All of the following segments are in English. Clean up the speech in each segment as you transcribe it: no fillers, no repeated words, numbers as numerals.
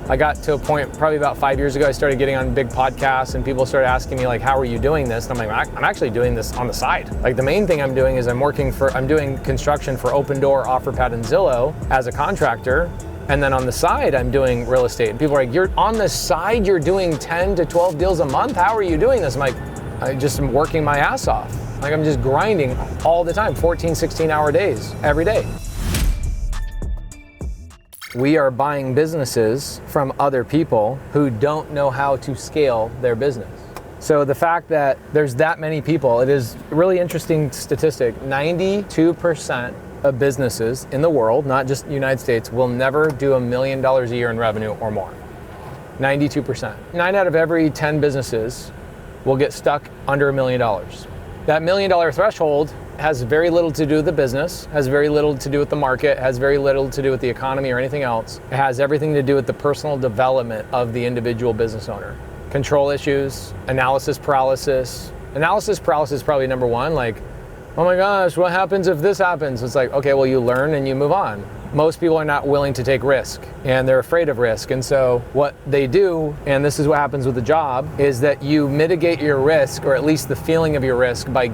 I got to a point probably about 5 years ago, I started getting on big podcasts and people started asking me like, how are you doing this? And I'm like, I'm actually doing this on the side. Like the main thing I'm doing is I'm doing construction for Open Door, OfferPad, and Zillow as a contractor. And then on the side, I'm doing real estate. And people are like, you're on the side, you're doing 10 to 12 deals a month? How are you doing this? I'm like, I just am working my ass off. Like I'm just grinding all the time, 14, 16-hour days, every day. We are buying businesses from other people who don't know how to scale their business. So the fact that there's that many people, it is a really interesting statistic. 92% of businesses in the world, not just the United States, will never do $1 million a year in revenue or more. 92%. 9 out of every 10 businesses will get stuck under $1 million. That $1 million threshold has very little to do with the business, has very little to do with the market, has very little to do with the economy or anything else. It has everything to do with the personal development of the individual business owner. Control issues, analysis paralysis. Analysis paralysis is probably number one, like, oh my gosh, what happens if this happens? It's like, okay, well, you learn and you move on. Most people are not willing to take risk and they're afraid of risk. And so what they do, and this is what happens with the job, is that you mitigate your risk, or at least the feeling of your risk, by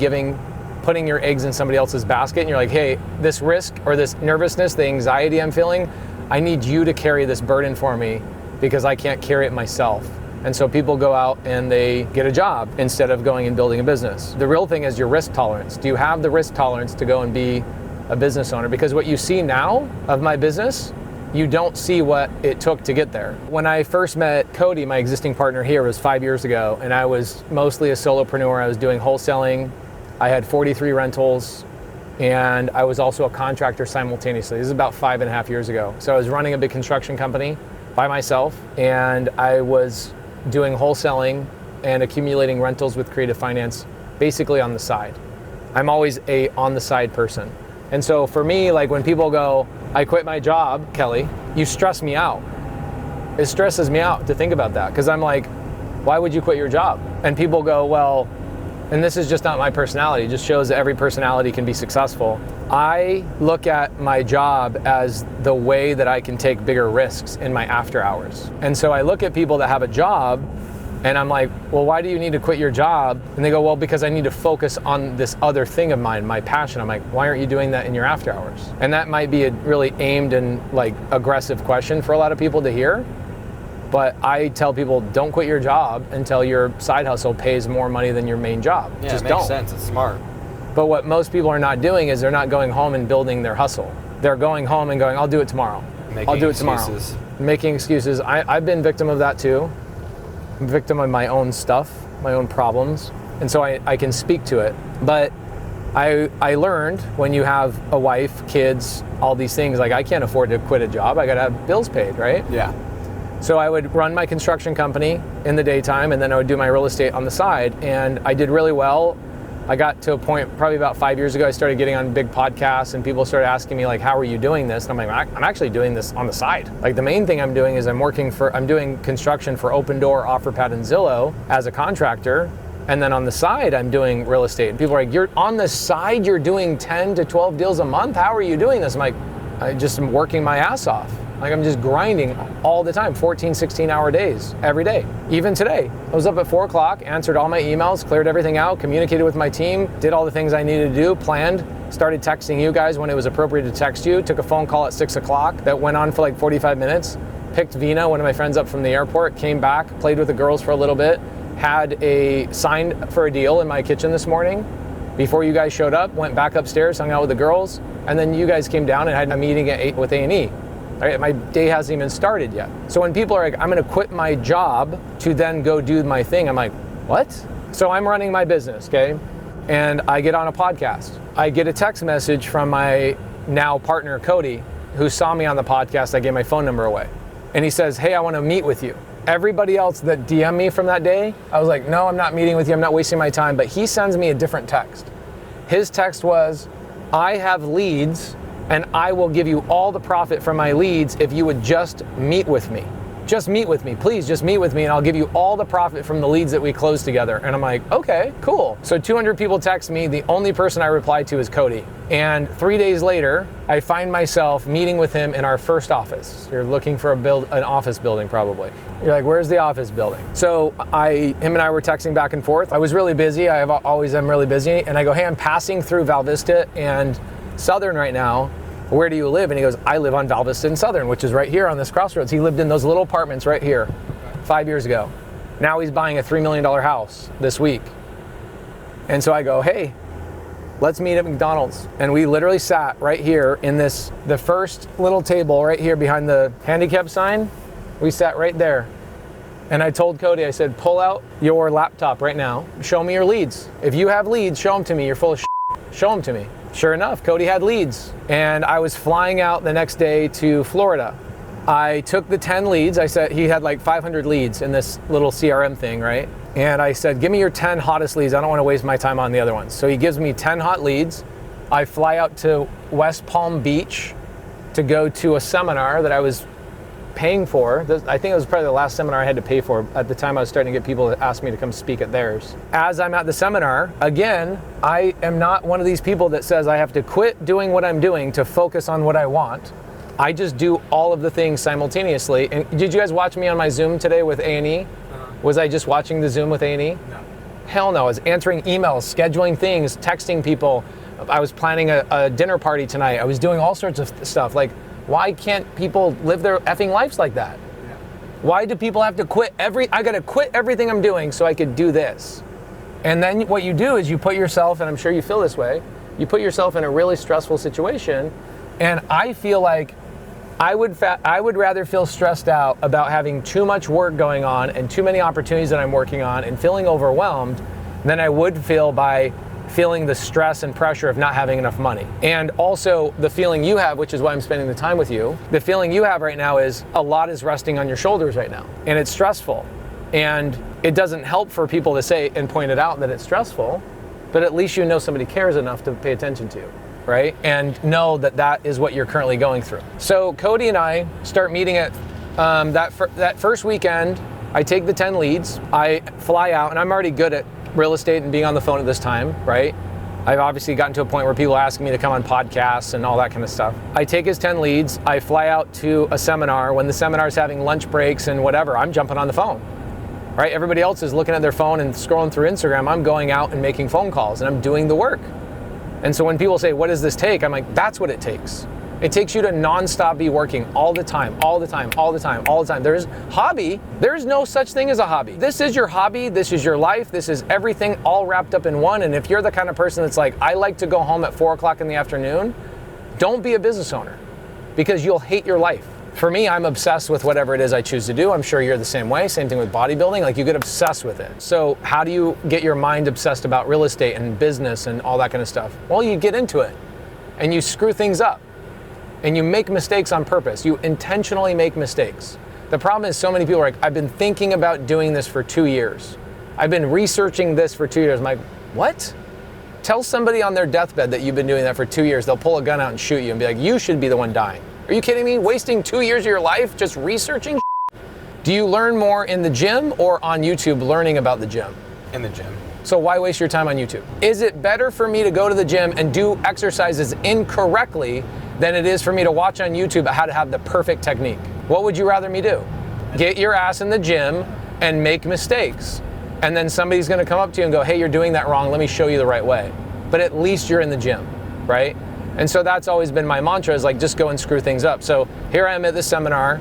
putting your eggs in somebody else's basket. And you're like, hey, this risk or this nervousness, the anxiety I'm feeling, I need you to carry this burden for me because I can't carry it myself. And so people go out and they get a job instead of going and building a business. The real thing is your risk tolerance. Do you have the risk tolerance to go and be a business owner? Because what you see now of my business, you don't see what it took to get there. When I first met Cody, my existing partner here, was 5 years ago, and I was mostly a solopreneur. I was doing wholesaling. I had 43 rentals, and I was also a contractor simultaneously. This is about 5.5 years ago. So I was running a big construction company by myself, and I was doing wholesaling and accumulating rentals with creative finance basically on the side. I'm always a on the side person. And so for me, like when people go, I quit my job, Kelly, you stress me out. It stresses me out to think about that, because I'm like, why would you quit your job? And people go, well, and this is just not my personality, it just shows that every personality can be successful. I look at my job as the way that I can take bigger risks in my after hours. And so I look at people that have a job and I'm like, well, why do you need to quit your job? And they go, well, because I need to focus on this other thing of mine, my passion. I'm like, why aren't you doing that in your after hours? And that might be a really aimed and like aggressive question for a lot of people to hear. But I tell people, don't quit your job until your side hustle pays more money than your main job. Yeah, just it makes don't. sense. It's smart. But what most people are not doing is they're not going home and building their hustle. They're going home and going, I'll do it tomorrow. I'll do it tomorrow. Making excuses. I've been victim of that too. I'm a victim of my own stuff, my own problems. And so I can speak to it. But I learned when you have a wife, kids, all these things, like I can't afford to quit a job. I gotta have bills paid, right? Yeah. So I would run my construction company in the daytime, and then I would do my real estate on the side. And I did really well. I got to a point probably about 5 years ago, I started getting on big podcasts and people started asking me like, how are you doing this? And I'm like, I'm actually doing this on the side. Like the main thing I'm doing is I'm doing construction for Open Door, OfferPad, and Zillow as a contractor. And then on the side, I'm doing real estate. And people are like, you're on the side, you're doing 10 to 12 deals a month? How are you doing this? I'm like, I just am working my ass off. Like I'm just grinding all the time, 14, 16-hour days, every day. Even today, I was up at 4 o'clock, answered all my emails, cleared everything out, communicated with my team, did all the things I needed to do, planned, started texting you guys when it was appropriate to text you, took a phone call at 6 o'clock that went on for like 45 minutes, picked Vina, one of my friends, up from the airport, came back, played with the girls for a little bit, signed for a deal in my kitchen this morning. Before you guys showed up, went back upstairs, hung out with the girls, and then you guys came down and had a meeting at 8 with A&E. Right? My day hasn't even started yet. So when people are like, I'm gonna quit my job to then go do my thing, I'm like, what? So I'm running my business, okay? And I get on a podcast. I get a text message from my now partner, Cody, who saw me on the podcast. I gave my phone number away. And he says, hey, I wanna meet with you. Everybody else that DM'd me from that day, I was like, no, I'm not meeting with you, I'm not wasting my time. But he sends me a different text. His text was, I have leads and I will give you all the profit from my leads if you would just meet with me. just meet with me, please just meet with me and I'll give you all the profit from the leads that we closed together. And I'm like, okay, cool. So 200 people text me, the only person I reply to is Cody. And 3 days later, I find myself meeting with him in our first office. You're looking for an office building probably. You're like, where's the office building? So him and I were texting back and forth. I was really busy, I always am really busy. And I go, hey, I'm passing through Val Vista and Southern right now. Where do you live? And he goes, I live on Val Vista and Southern, which is right here on this crossroads. He lived in those little apartments right here 5 years ago. Now he's buying a $3 million house this week. And so I go, hey, let's meet at McDonald's. And we literally sat right here in the first little table right here behind the handicap sign. We sat right there. And I told Cody, I said, pull out your laptop right now. Show me your leads. If you have leads, show them to me. You're full of shit. Show them to me. Sure enough, Cody had leads. And I was flying out the next day to Florida. I took the 10 leads. I said, he had like 500 leads in this little CRM thing, right? And I said, give me your 10 hottest leads. I don't want to waste my time on the other ones. So he gives me 10 hot leads. I fly out to West Palm Beach to go to a seminar that I was paying for. I think it was probably the last seminar I had to pay for. At the time I was starting to get people to ask me to come speak at theirs. As I'm at the seminar, again, I am not one of these people that says I have to quit doing what I'm doing to focus on what I want. I just do all of the things simultaneously. And did you guys watch me on my Zoom today with A&E? Was I just watching the Zoom with A&E? No. Hell no, I was answering emails, scheduling things, texting people. I was planning a dinner party tonight. I was doing all sorts of stuff. Like, why can't people live their effing lives like that? Yeah. Why do people have to quit I gotta quit everything I'm doing so I could do this? And then what you do is you put yourself, and I'm sure you feel this way, you put yourself in a really stressful situation. And I feel like I would rather feel stressed out about having too much work going on and too many opportunities that I'm working on and feeling overwhelmed than I would feel by feeling the stress and pressure of not having enough money. And also the feeling you have, which is why I'm spending the time with you, the feeling you have right now is a lot is resting on your shoulders right now. And it's stressful. And it doesn't help for people to say and point it out that it's stressful, but at least you know somebody cares enough to pay attention to you, right? And know that that is what you're currently going through. So Cody and I start meeting at that first weekend. I take the 10 leads, I fly out, and I'm already good at real estate and being on the phone at this time, right? I've obviously gotten to a point where people ask me to come on podcasts and all that kind of stuff. I take his 10 leads, I fly out to a seminar. When the seminar is having lunch breaks and whatever, I'm jumping on the phone, right? Everybody else is looking at their phone and scrolling through Instagram. I'm going out and making phone calls and I'm doing the work. And so when people say, what does this take? I'm like, that's what it takes. It takes you to nonstop be working all the time, all the time, all the time, all the time. There's no such thing as a hobby. This is your hobby, this is your life, this is everything all wrapped up in one. And if you're the kind of person that's like, I like to go home at 4 o'clock in the afternoon, don't be a business owner because you'll hate your life. For me, I'm obsessed with whatever it is I choose to do. I'm sure you're the same way. Same thing with bodybuilding. Like, you get obsessed with it. So how do you get your mind obsessed about real estate and business and all that kind of stuff? Well, you get into it and you screw things up. And you make mistakes on purpose. You intentionally make mistakes. The problem is so many people are like, I've been thinking about doing this for 2 years. I've been researching this for 2 years. I'm like, what? Tell somebody on their deathbed that you've been doing that for 2 years. They'll pull a gun out and shoot you and be like, you should be the one dying. Are you kidding me? Wasting 2 years of your life just researching? Do you learn more in the gym or on YouTube learning about the gym? In the gym. So why waste your time on YouTube? Is it better for me to go to the gym and do exercises incorrectly than it is for me to watch on YouTube how to have the perfect technique? What would you rather me do? Get your ass in the gym and make mistakes. And then somebody's gonna come up to you and go, hey, you're doing that wrong, let me show you the right way. But at least you're in the gym, right? And so that's always been my mantra, is like, just go and screw things up. So here I am at this seminar,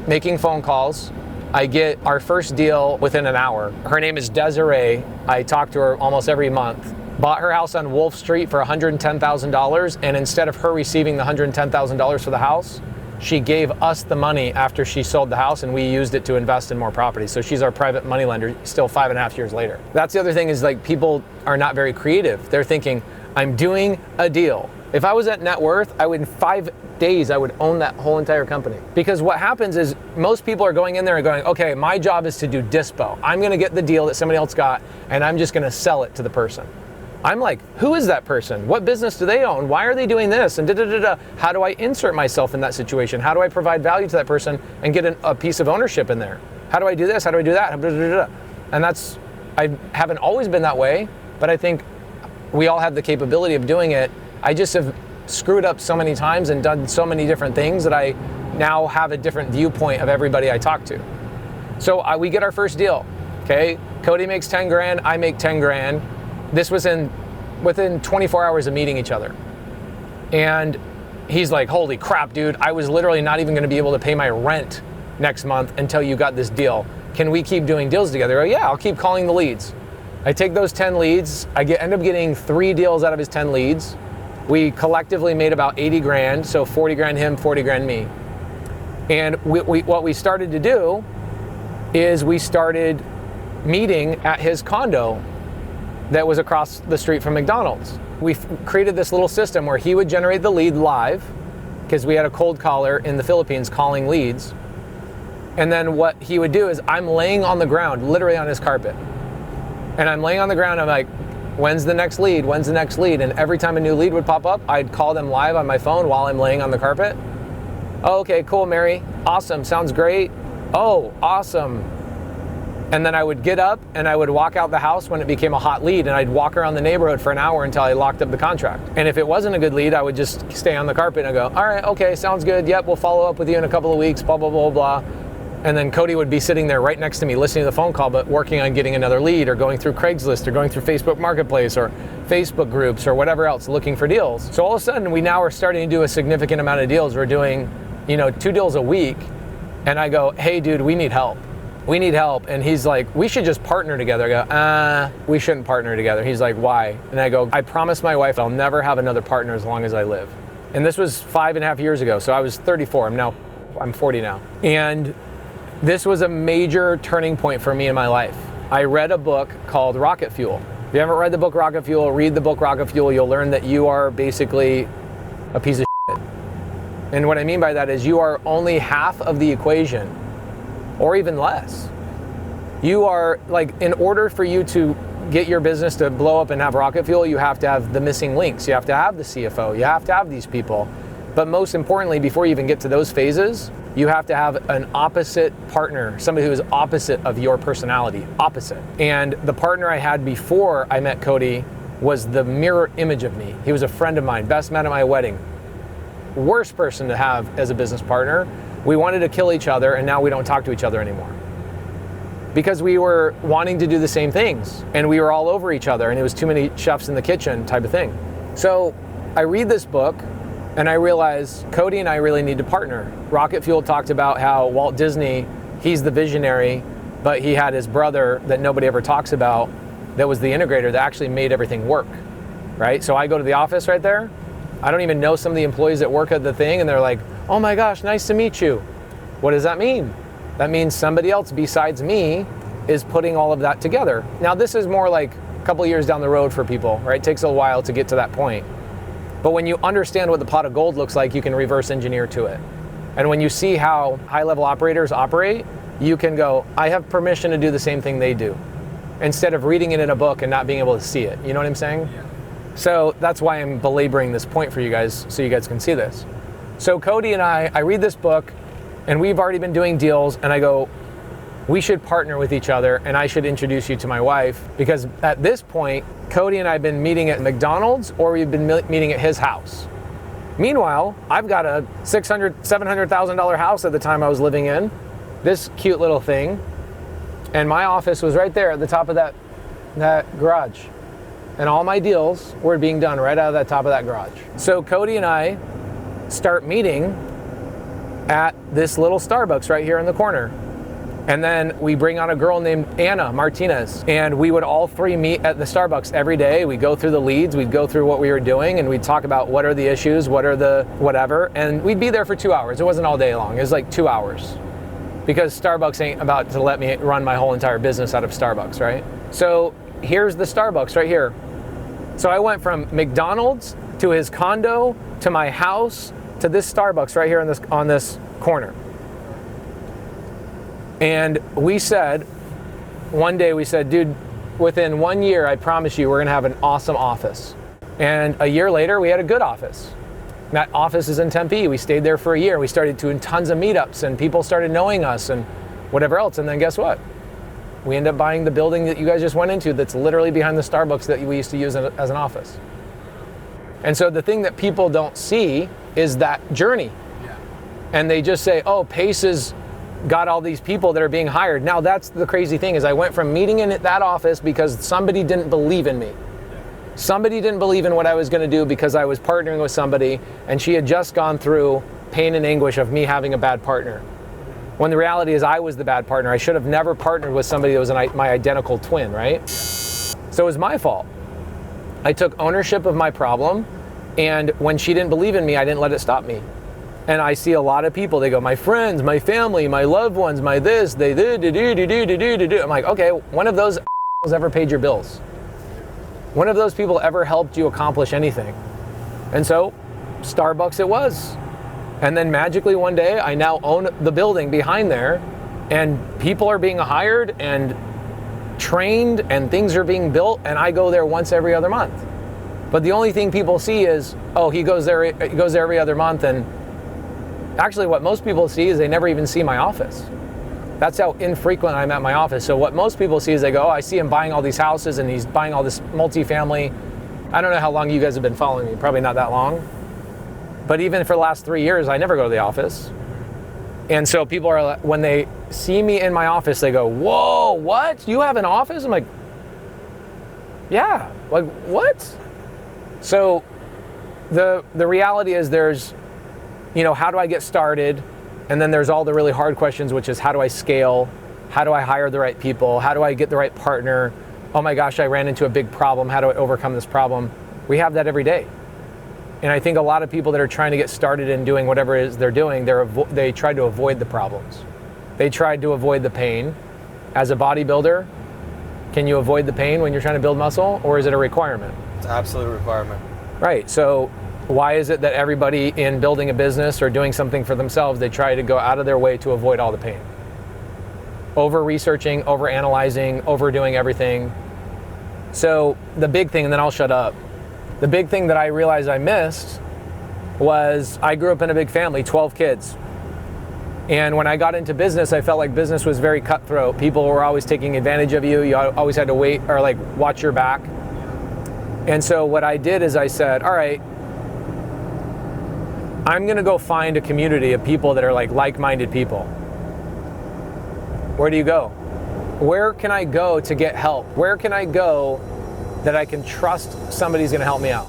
making phone calls. I get our first deal within an hour. Her name is Desiree. I talk to her almost every month. Bought her house on Wolf Street for $110,000, and instead of her receiving the $110,000 for the house, she gave us the money after she sold the house, and we used it to invest in more property. So she's our private money lender still 5.5 years later. That's the other thing, is like, people are not very creative. They're thinking, I'm doing a deal. If I was at net worth, I would, in 5 days, I would own that whole entire company. Because what happens is most people are going in there and going, okay, my job is to do dispo. I'm gonna get the deal that somebody else got, and I'm just gonna sell it to the person. I'm like, who is that person? What business do they own? Why are they doing this? And da-da-da-da. How do I insert myself in that situation? How do I provide value to that person and get a piece of ownership in there? How do I do this? How do I do that? Da-da-da-da. And I haven't always been that way, but I think we all have the capability of doing it. I just have screwed up so many times and done so many different things that I now have a different viewpoint of everybody I talk to. So we get our first deal, okay? Cody makes 10 grand, I make 10 grand. This was within 24 hours of meeting each other. And he's like, holy crap, dude, I was literally not even gonna be able to pay my rent next month until you got this deal. Can we keep doing deals together? I go, yeah, I'll keep calling the leads. I take those 10 leads, end up getting 3 deals out of his 10 leads. We collectively made about 80 grand, so 40 grand him, 40 grand me. And what we started to do is we started meeting at his condo that was across the street from McDonald's. We created this little system where he would generate the lead live, because we had a cold caller in the Philippines calling leads. And then what he would do is, I'm laying on the ground, literally on his carpet. And I'm laying on the ground, I'm like, when's the next lead? When's the next lead? And every time a new lead would pop up, I'd call them live on my phone while I'm laying on the carpet. Oh, okay, cool, Mary. Awesome, sounds great. Oh, awesome. And then I would get up and I would walk out the house when it became a hot lead, and I'd walk around the neighborhood for an hour until I locked up the contract. And if it wasn't a good lead, I would just stay on the carpet and go, all right, okay, sounds good. Yep, we'll follow up with you in a couple of weeks, blah, blah, blah, blah. And then Cody would be sitting there right next to me listening to the phone call, but working on getting another lead, or going through Craigslist, or going through Facebook Marketplace, or Facebook groups, or whatever else, looking for deals. So all of a sudden, we now are starting to do a significant amount of deals. We're doing, 2 deals a week. And I go, hey dude, we need help. We need help. And he's like, we should just partner together. I go, we shouldn't partner together. He's like, why? And I go, I promised my wife I'll never have another partner as long as I live. And this was 5.5 years ago. So I was 34, I'm 40 now. And this was a major turning point for me in my life. I read a book called Rocket Fuel. If you haven't read the book Rocket Fuel, read the book Rocket Fuel. You'll learn that you are basically a piece of shit. And what I mean by that is you are only half of the equation, or even less. You are, like, in order for you to get your business to blow up and have rocket fuel, you have to have the missing links. You have to have the CFO. You have to have these people. But most importantly, before you even get to those phases, you have to have an opposite partner, somebody who is opposite of your personality, opposite. And the partner I had before I met Cody was the mirror image of me. He was a friend of mine, best man at my wedding. Worst person to have as a business partner. We wanted to kill each other, and now we don't talk to each other anymore. Because we were wanting to do the same things, and we were all over each other, and it was too many chefs in the kitchen type of thing. So I read this book, and I realize Cody and I really need to partner. Rocket Fuel talked about how Walt Disney, he's the visionary, but he had his brother that nobody ever talks about that was the integrator that actually made everything work, right? So I go to the office right there. I don't even know some of the employees that work at the thing, and they're like, oh my gosh, nice to meet you. What does that mean? That means somebody else besides me is putting all of that together. Now this is more like a couple years down the road for people, right? It takes a while to get to that point. But when you understand what the pot of gold looks like, you can reverse engineer to it. And when you see how high-level operators operate, you can go, I have permission to do the same thing they do, instead of reading it in a book and not being able to see it. You know what I'm saying? Yeah. So that's why I'm belaboring this point for you guys, so you guys can see this. So Cody and I read this book, and we've already been doing deals, and I go, we should partner with each other, and I should introduce you to my wife, because at this point, Cody and I have been meeting at McDonald's, or we've been meeting at his house. Meanwhile, I've got a $600,000, $700,000 house at the time I was living in, this cute little thing, and my office was right there at the top of that garage. And all my deals were being done right out of that top of that garage. So Cody and I start meeting at this little Starbucks right here in the corner. And then we bring on a girl named Anna Martinez, and we would all three meet at the Starbucks every day. We'd go through the leads, we'd go through what we were doing, and we'd talk about what are the issues, what are the whatever, and we'd be there for 2 hours. It wasn't all day long, it was like 2 hours. Because Starbucks ain't about to let me run my whole entire business out of Starbucks, right? So here's the Starbucks right here. So I went from McDonald's to his condo to my house to this Starbucks right here on this corner. And we said, one day we said, dude, within 1 year, I promise you, we're gonna have an awesome office. And a year later, we had a good office. That office is in Tempe. We stayed there for a year. We started doing tons of meetups and people started knowing us and whatever else. And then guess what? We ended up buying the building that you guys just went into that's literally behind the Starbucks that we used to use as an office. And so the thing that people don't see is that journey. Yeah. And they just say, oh, Pace has got all these people that are being hired. Now that's the crazy thing is I went from meeting in that office because somebody didn't believe in me. Somebody didn't believe in what I was going to do because I was partnering with somebody and she had just gone through pain and anguish of me having a bad partner. When the reality is I was the bad partner. I should have never partnered with somebody that was my identical twin, right? So it was my fault. I took ownership of my problem, and when she didn't believe in me, I didn't let it stop me. And I see a lot of people, they go, my friends, my family, my loved ones, my this, they do. I'm like, okay, one of those ever paid your bills? One of those people ever helped you accomplish anything? And so, Starbucks it was. And then magically one day, I now own the building behind there, and people are being hired and trained, and things are being built, and I go there once every other month. But the only thing people see is, oh, he goes there every other month, and actually what most people see is they never even see my office. That's how infrequent I'm at my office. So what most people see is they go, oh, I see him buying all these houses and he's buying all this multifamily. I don't know how long you guys have been following me, probably not that long. But even for the last 3 years, I never go to the office. And so people are, when they see me in my office, they go, whoa, what? You have an office? I'm like, yeah, like what? So the reality is there's, how do I get started? And then there's all the really hard questions, which is how do I scale? How do I hire the right people? How do I get the right partner? Oh my gosh, I ran into a big problem. How do I overcome this problem? We have that every day. And I think a lot of people that are trying to get started in doing whatever it is they're doing, they try to avoid the problems. They tried to avoid the pain. As a bodybuilder, can you avoid the pain when you're trying to build muscle, or is it a requirement? It's an absolute requirement. Right, so why is it that everybody in building a business or doing something for themselves, they try to go out of their way to avoid all the pain? Over-researching, over-analyzing, overdoing everything. So the big thing, and then I'll shut up, the big thing that I realized I missed was I grew up in a big family, 12 kids. And when I got into business, I felt like business was very cutthroat. People were always taking advantage of you. You always had to wait or watch your back. And so what I did is I said, all right, I'm gonna go find a community of people that are like-minded people. Where do you go? Where can I go to get help? Where can I go that I can trust somebody's gonna help me out?